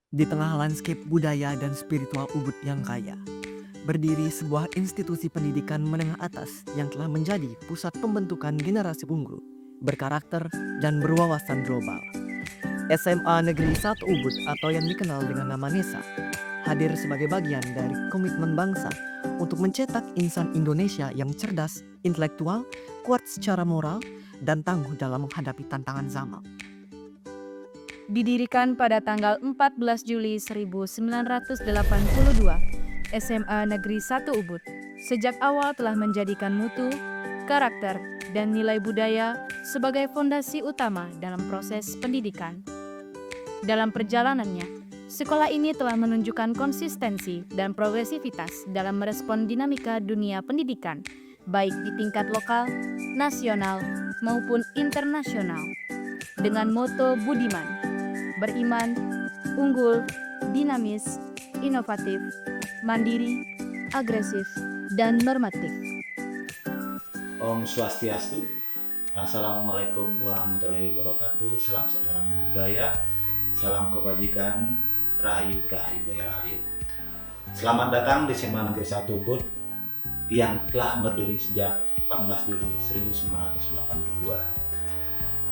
Di tengah lanskap budaya dan spiritual Ubud yang kaya, berdiri sebuah institusi pendidikan menengah atas yang telah menjadi pusat pembentukan generasi unggul, berkarakter, dan berwawasan global. SMA Negeri 1 Ubud atau yang dikenal dengan nama NESA, hadir sebagai bagian dari komitmen bangsa untuk mencetak insan Indonesia yang cerdas, intelektual, kuat secara moral, dan tangguh dalam menghadapi tantangan zaman. Didirikan pada tanggal 14 Juli 1982, SMA Negeri 1 Ubud sejak awal telah menjadikan mutu, karakter, dan nilai budaya sebagai fondasi utama dalam proses pendidikan. Dalam perjalanannya, sekolah ini telah menunjukkan konsistensi dan progresivitas dalam merespon dinamika dunia pendidikan, baik di tingkat lokal, nasional, maupun internasional. Dengan moto Budiman, beriman, unggul, dinamis, inovatif, mandiri, agresif, dan normatif. Om Swastiastu. Assalamualaikum warahmatullahi wabarakatuh. Salam saudara budaya, salam kebajikan, rahayu rahayu rahayu. Selamat datang di SMA Negeri 1 Ubud yang telah berdiri sejak 14 Juli 1982.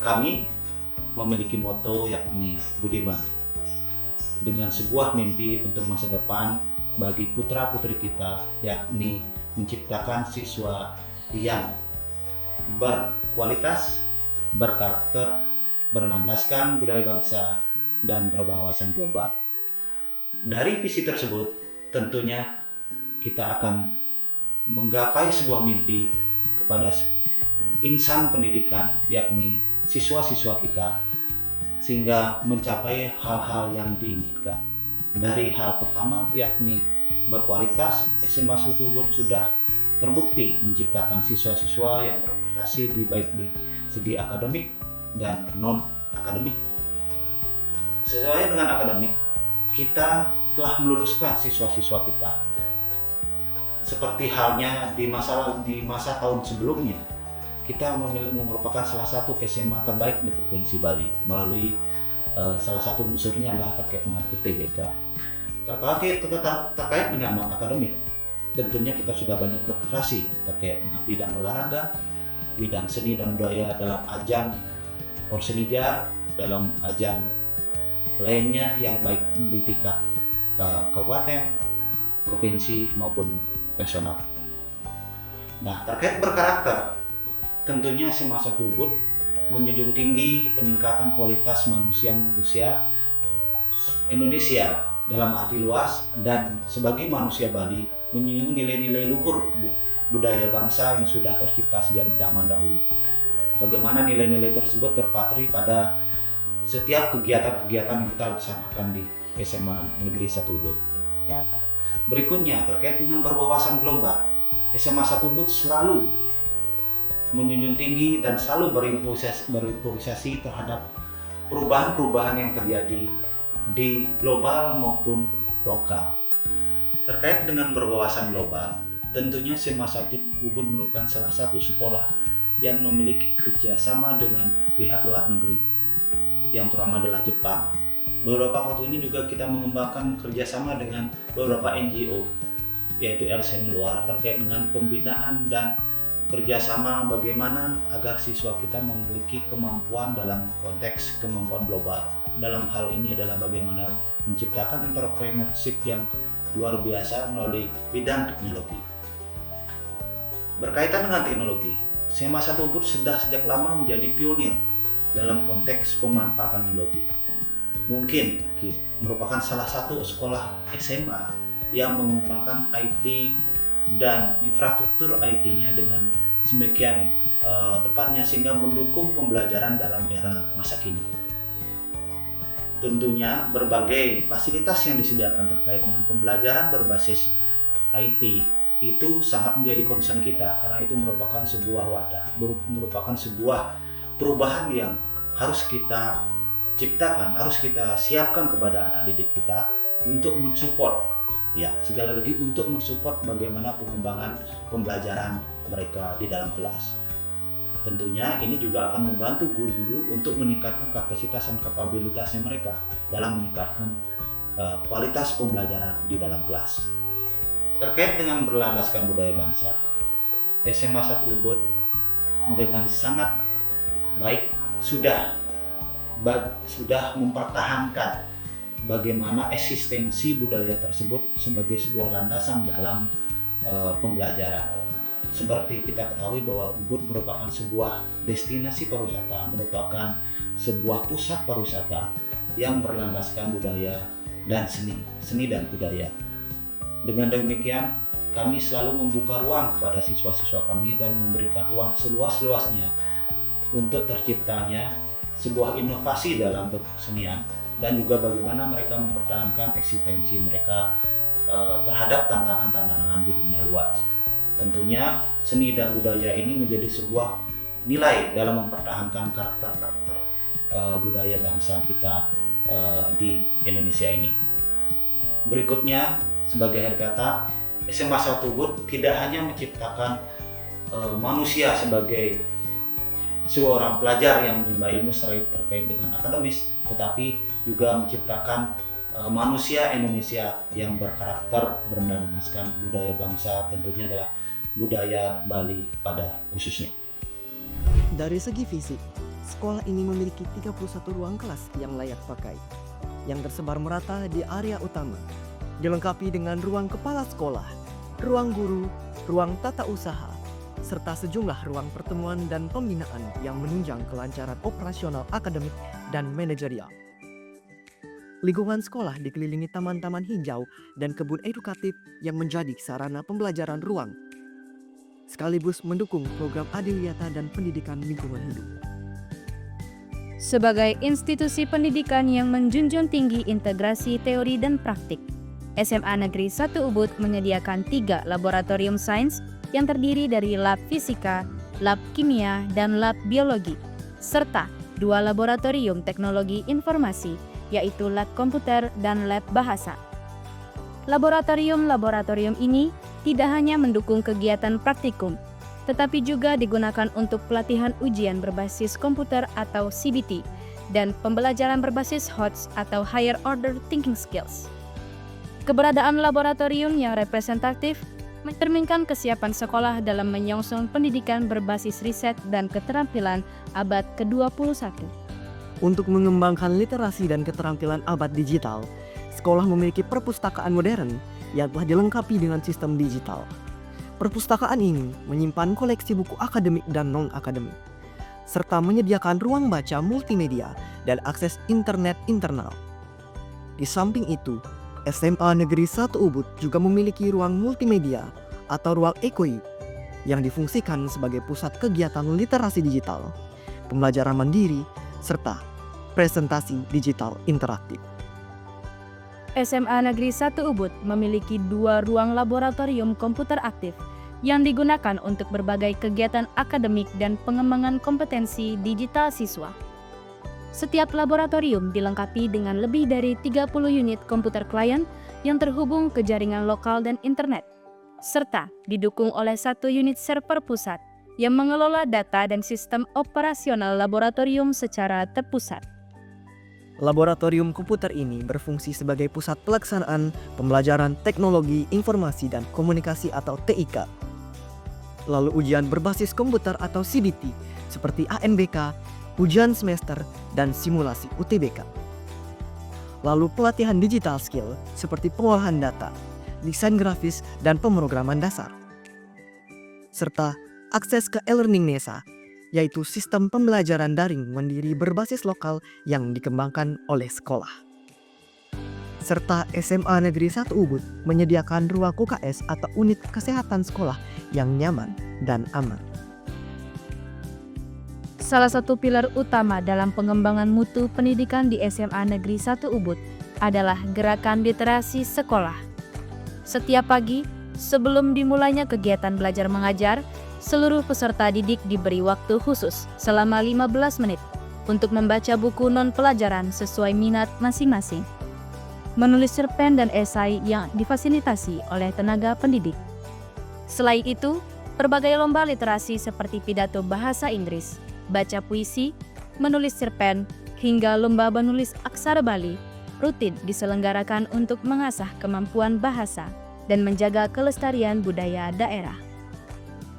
Kami memiliki moto yakni Budiman, dengan sebuah mimpi untuk masa depan bagi putra-putri kita, yakni menciptakan siswa yang berkualitas, berkarakter, berlandaskan budaya bangsa, dan berwawasan global. Dari visi tersebut, tentunya kita akan menggapai sebuah mimpi kepada insan pendidikan, yakni siswa-siswa kita, sehingga mencapai hal-hal yang diinginkan. Dari hal pertama, yakni berkualitas, SMA 1 Ubud sudah terbukti menciptakan siswa-siswa yang berprestasi baik di segi akademik dan non-akademik. Sesuai dengan akademik, kita telah meluluskan siswa-siswa kita. Seperti halnya di masa tahun sebelumnya, kita merupakan salah satu SMA terbaik di Provinsi Bali melalui salah satu unsurnya adalah terkait dengan UTBK. Terkait dengan akademik, tentunya kita sudah banyak berprestasi terkait dengan bidang olahraga, bidang seni dan budaya dalam ajang Porsenija, dalam ajang lainnya yang baik di tingkat kabupaten, provinsi maupun nasional. Nah, terkait berkarakter, tentunya SMA 1 Ubud menjunjung tinggi peningkatan kualitas manusia Indonesia dalam arti luas, dan sebagai manusia Bali menjunjung nilai-nilai luhur budaya bangsa yang sudah tercipta sejak zaman dahulu. Bagaimana nilai-nilai tersebut terpatri pada setiap kegiatan-kegiatan yang kita laksanakan di SMA Negeri 1 Ubud. Berikutnya terkait dengan berwawasan global, SMA 1 Ubud selalu menjunjung tinggi dan selalu berimprovisasi terhadap perubahan-perubahan yang terjadi di global maupun lokal. Terkait dengan berwawasan global, tentunya SMA 1 Ubud merupakan salah satu sekolah yang memiliki kerjasama dengan pihak luar negeri, yang terutama adalah Jepang. Beberapa waktu ini juga kita mengembangkan kerjasama dengan beberapa NGO, yaitu LSM luar, terkait dengan pembinaan dan kerjasama bagaimana agar siswa kita memiliki kemampuan dalam konteks kemampuan global. Dalam hal ini adalah bagaimana menciptakan entrepreneurship yang luar biasa melalui bidang teknologi. Berkaitan dengan teknologi, SMA 1 Ubud sudah sejak lama menjadi pionir dalam konteks pemanfaatan teknologi. Mungkin merupakan salah satu sekolah SMA yang mengembangkan IT dan infrastruktur IT-nya dengan semakin tepatnya sehingga mendukung pembelajaran dalam era masa kini. Tentunya berbagai fasilitas yang disediakan terkait dengan pembelajaran berbasis IT itu sangat menjadi concern kita, karena itu merupakan sebuah wadah, merupakan sebuah perubahan yang harus kita ciptakan, harus kita siapkan kepada anak didik kita untuk mensupport, ya segala lagi untuk mensupport bagaimana pengembangan pembelajaran mereka di dalam kelas. Tentunya ini juga akan membantu guru-guru untuk meningkatkan kapasitas dan kapabilitasnya mereka dalam meningkatkan kualitas pembelajaran di dalam kelas. Terkait dengan berlandaskan budaya bangsa, SMA 1 Ubud dengan sangat baik sudah mempertahankan bagaimana eksistensi budaya tersebut sebagai sebuah landasan dalam pembelajaran. Seperti kita ketahui bahwa Ubud merupakan sebuah destinasi pariwisata, merupakan sebuah pusat pariwisata yang berlandaskan budaya dan seni dan budaya. Dengan demikian, kami selalu membuka ruang kepada siswa-siswa kami dan memberikan ruang seluas-luasnya untuk terciptanya sebuah inovasi dalam berkesenian dan juga bagaimana mereka mempertahankan eksistensi mereka terhadap tantangan-tantangan di dunia luas. Tentunya seni dan budaya ini menjadi sebuah nilai dalam mempertahankan karakter-karakter budaya bangsa kita di Indonesia ini. Berikutnya, sebagai akhir kata, SMA 1 Ubud tidak hanya menciptakan manusia sebagai seorang pelajar yang menimba ilmu terkait dengan akademis, tetapi juga menciptakan manusia Indonesia yang berkarakter berlandaskan budaya bangsa, tentunya adalah budaya Bali pada khususnya. Dari segi fisik, sekolah ini memiliki 31 ruang kelas yang layak pakai, yang tersebar merata di area utama, dilengkapi dengan ruang kepala sekolah, ruang guru, ruang tata usaha, serta sejumlah ruang pertemuan dan pembinaan yang menunjang kelancaran operasional akademik dan manajerial. Lingkungan sekolah dikelilingi taman-taman hijau dan kebun edukatif yang menjadi sarana pembelajaran ruang, sekaligus mendukung program adiwiyata dan pendidikan lingkungan hidup. Sebagai institusi pendidikan yang menjunjung tinggi integrasi teori dan praktik, SMA Negeri 1 Ubud menyediakan 3 laboratorium sains yang terdiri dari lab fisika, lab kimia, dan lab biologi, serta 2 laboratorium teknologi informasi, yaitu lab komputer dan lab bahasa. Laboratorium-laboratorium ini tidak hanya mendukung kegiatan praktikum, tetapi juga digunakan untuk pelatihan ujian berbasis komputer atau CBT dan pembelajaran berbasis HOTS atau Higher Order Thinking Skills. Keberadaan laboratorium yang representatif mencerminkan kesiapan sekolah dalam menyongsong pendidikan berbasis riset dan keterampilan abad ke-21. Untuk mengembangkan literasi dan keterampilan abad digital, sekolah memiliki perpustakaan modern yang telah dilengkapi dengan sistem digital. Perpustakaan ini menyimpan koleksi buku akademik dan non-akademik, serta menyediakan ruang baca multimedia dan akses internet internal. Di samping itu, SMA Negeri 1 Ubud juga memiliki ruang multimedia atau ruang EKOI yang difungsikan sebagai pusat kegiatan literasi digital, pembelajaran mandiri, serta presentasi digital interaktif. SMA Negeri 1 Ubud memiliki 2 ruang laboratorium komputer aktif yang digunakan untuk berbagai kegiatan akademik dan pengembangan kompetensi digital siswa. Setiap laboratorium dilengkapi dengan lebih dari 30 unit komputer klien yang terhubung ke jaringan lokal dan internet, serta didukung oleh 1 unit server pusat yang mengelola data dan sistem operasional laboratorium secara terpusat. Laboratorium komputer ini berfungsi sebagai pusat pelaksanaan pembelajaran teknologi informasi dan komunikasi atau TIK. Lalu ujian berbasis komputer atau CBT seperti ANBK, ujian semester, dan simulasi UTBK. Lalu pelatihan digital skill seperti pengolahan data, desain grafis, dan pemrograman dasar. Serta akses ke e-learning NESA, yaitu sistem pembelajaran daring mandiri berbasis lokal yang dikembangkan oleh sekolah. Serta SMA Negeri 1 Ubud menyediakan ruang UKS atau unit kesehatan sekolah yang nyaman dan aman. Salah satu pilar utama dalam pengembangan mutu pendidikan di SMA Negeri 1 Ubud adalah gerakan literasi sekolah. Setiap pagi, sebelum dimulainya kegiatan belajar mengajar, seluruh peserta didik diberi waktu khusus selama 15 menit untuk membaca buku non-pelajaran sesuai minat masing-masing, menulis cerpen dan esai yang difasilitasi oleh tenaga pendidik. Selain itu, berbagai lomba literasi seperti pidato bahasa Inggris, baca puisi, menulis cerpen, hingga lomba menulis aksara Bali, rutin diselenggarakan untuk mengasah kemampuan bahasa dan menjaga kelestarian budaya daerah.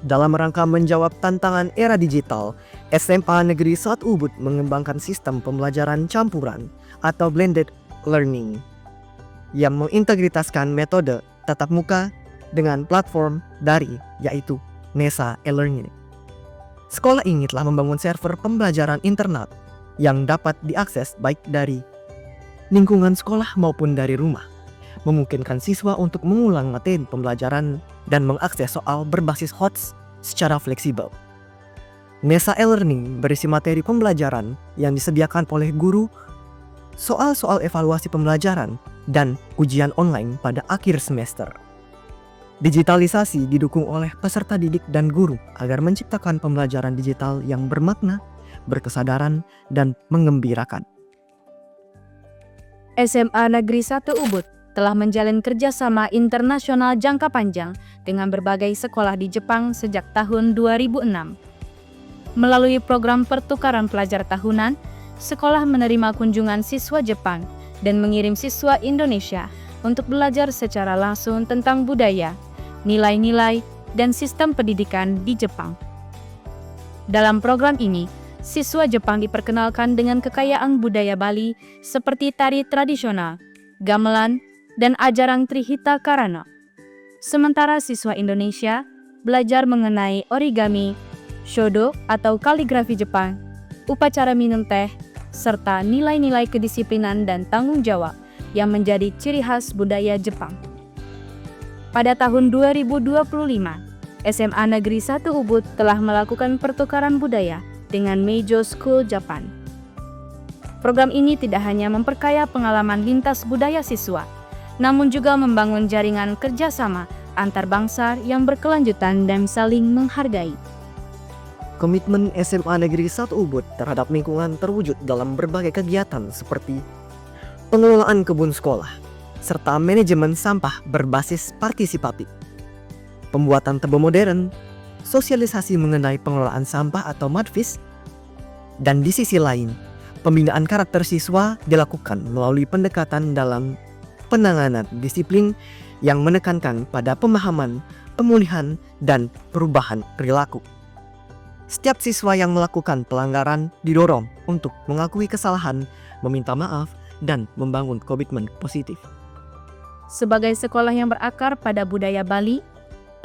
Dalam rangka menjawab tantangan era digital, SMA Negeri 1 Ubud mengembangkan sistem pembelajaran campuran atau blended learning yang mengintegritaskan metode tatap muka dengan platform daring yaitu NESA e-learning. Sekolah ini telah membangun server pembelajaran internet yang dapat diakses baik dari lingkungan sekolah maupun dari rumah, memungkinkan siswa untuk mengulang materi pembelajaran dan mengakses soal berbasis HOTS secara fleksibel. NESA e-learning berisi materi pembelajaran yang disediakan oleh guru, soal-soal evaluasi pembelajaran, dan ujian online pada akhir semester. Digitalisasi didukung oleh peserta didik dan guru agar menciptakan pembelajaran digital yang bermakna, berkesadaran, dan menggembirakan. SMA Negeri 1 Ubud telah menjalin kerjasama internasional jangka panjang dengan berbagai sekolah di Jepang sejak tahun 2006. Melalui program pertukaran pelajar tahunan, sekolah menerima kunjungan siswa Jepang dan mengirim siswa Indonesia untuk belajar secara langsung tentang budaya, nilai-nilai, dan sistem pendidikan di Jepang. Dalam program ini, siswa Jepang diperkenalkan dengan kekayaan budaya Bali seperti tari tradisional, gamelan, dan ajaran Trihita Karana. Sementara siswa Indonesia belajar mengenai origami, shodo atau kaligrafi Jepang, upacara minum teh, serta nilai-nilai kedisiplinan dan tanggung jawab yang menjadi ciri khas budaya Jepang. Pada tahun 2025, SMA Negeri 1 Ubud telah melakukan pertukaran budaya dengan Meijo School Japan. Program ini tidak hanya memperkaya pengalaman lintas budaya siswa, namun juga membangun jaringan kerjasama antar bangsa yang berkelanjutan dan saling menghargai. Komitmen SMA Negeri 1 Ubud terhadap lingkungan terwujud dalam berbagai kegiatan seperti pengelolaan kebun sekolah, serta manajemen sampah berbasis partisipatif, pembuatan tebel modern, sosialisasi mengenai pengelolaan sampah atau madfis, dan di sisi lain, pembinaan karakter siswa dilakukan melalui pendekatan dalam penanganan disiplin yang menekankan pada pemahaman, pemulihan, dan perubahan perilaku. Setiap siswa yang melakukan pelanggaran didorong untuk mengakui kesalahan, meminta maaf, dan membangun komitmen positif. Sebagai sekolah yang berakar pada budaya Bali,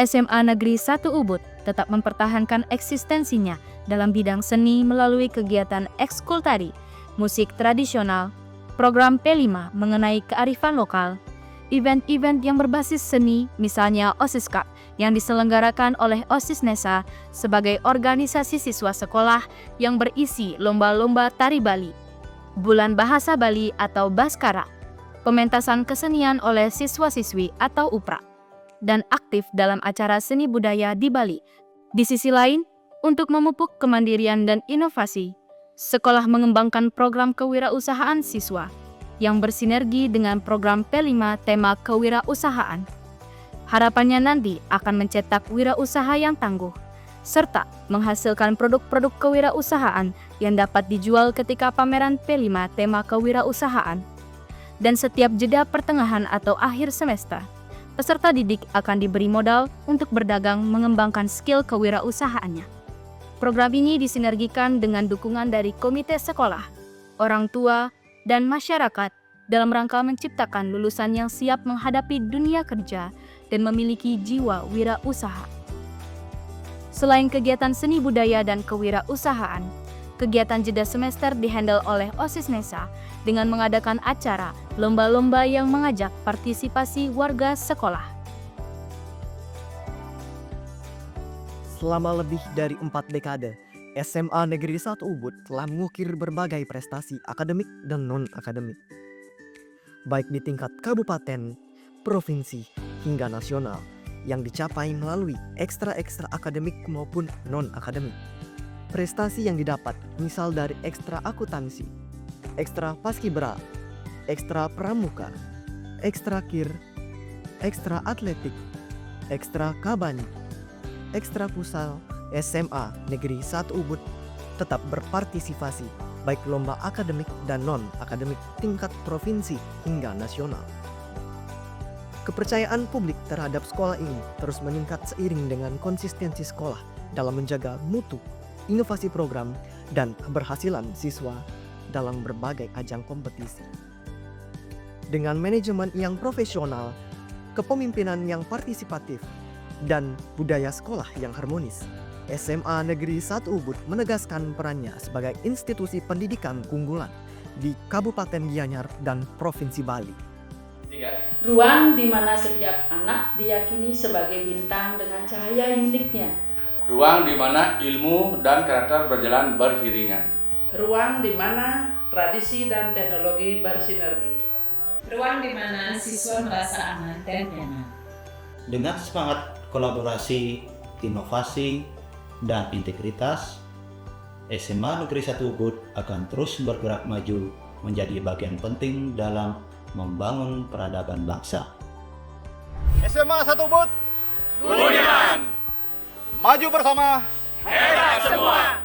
SMA Negeri 1 Ubud tetap mempertahankan eksistensinya dalam bidang seni melalui kegiatan ekskul tari, musik tradisional, program P5 mengenai kearifan lokal, event-event yang berbasis seni misalnya OSIS Cup yang diselenggarakan oleh OSIS NESA sebagai organisasi siswa sekolah yang berisi lomba-lomba tari Bali, bulan bahasa Bali atau Baskara, pementasan kesenian oleh siswa-siswi atau UPRA, dan aktif dalam acara seni budaya di Bali. Di sisi lain, untuk memupuk kemandirian dan inovasi, sekolah mengembangkan program kewirausahaan siswa yang bersinergi dengan program P5 tema kewirausahaan. Harapannya nanti akan mencetak wirausaha yang tangguh, serta menghasilkan produk-produk kewirausahaan yang dapat dijual ketika pameran P5 tema kewirausahaan. Dan setiap jeda pertengahan atau akhir semester, peserta didik akan diberi modal untuk berdagang mengembangkan skill kewirausahaannya. Program ini disinergikan dengan dukungan dari komite sekolah, orang tua, dan masyarakat dalam rangka menciptakan lulusan yang siap menghadapi dunia kerja dan memiliki jiwa wirausaha. Selain kegiatan seni budaya dan kewirausahaan, kegiatan jeda semester dihandle oleh OSIS NESA dengan mengadakan acara lomba-lomba yang mengajak partisipasi warga sekolah. Selama lebih dari 4 dekade, SMA Negeri 1 Ubud telah mengukir berbagai prestasi akademik dan non-akademik, baik di tingkat kabupaten, provinsi, hingga nasional, yang dicapai melalui ekstra akademik maupun non-akademik. Prestasi yang didapat misal dari ekstra akuntansi, ekstra paskibra, ekstra pramuka, ekstra kir, ekstra atletik, ekstra kabani, ekstra pusal. SMA Negeri 1 Ubud tetap berpartisipasi baik lomba akademik dan non-akademik tingkat provinsi hingga nasional. Kepercayaan publik terhadap sekolah ini terus meningkat seiring dengan konsistensi sekolah dalam menjaga mutu, inovasi program, dan keberhasilan siswa dalam berbagai ajang kompetisi. Dengan manajemen yang profesional, kepemimpinan yang partisipatif, dan budaya sekolah yang harmonis, SMA Negeri 1 Ubud menegaskan perannya sebagai institusi pendidikan unggulan di Kabupaten Gianyar dan Provinsi Bali. Ruang di mana setiap anak diyakini sebagai bintang dengan cahaya uniknya. Ruang di mana ilmu dan karakter berjalan beriringan. Ruang di mana tradisi dan teknologi bersinergi. Ruang di mana siswa merasa aman dan nyaman. Dengan semangat kolaborasi, inovasi, dan integritas, SMA Negeri 1 Ubud akan terus bergerak maju menjadi bagian penting dalam membangun peradaban bangsa. SMA 1 Ubud, Budiman, maju bersama, hebat semua.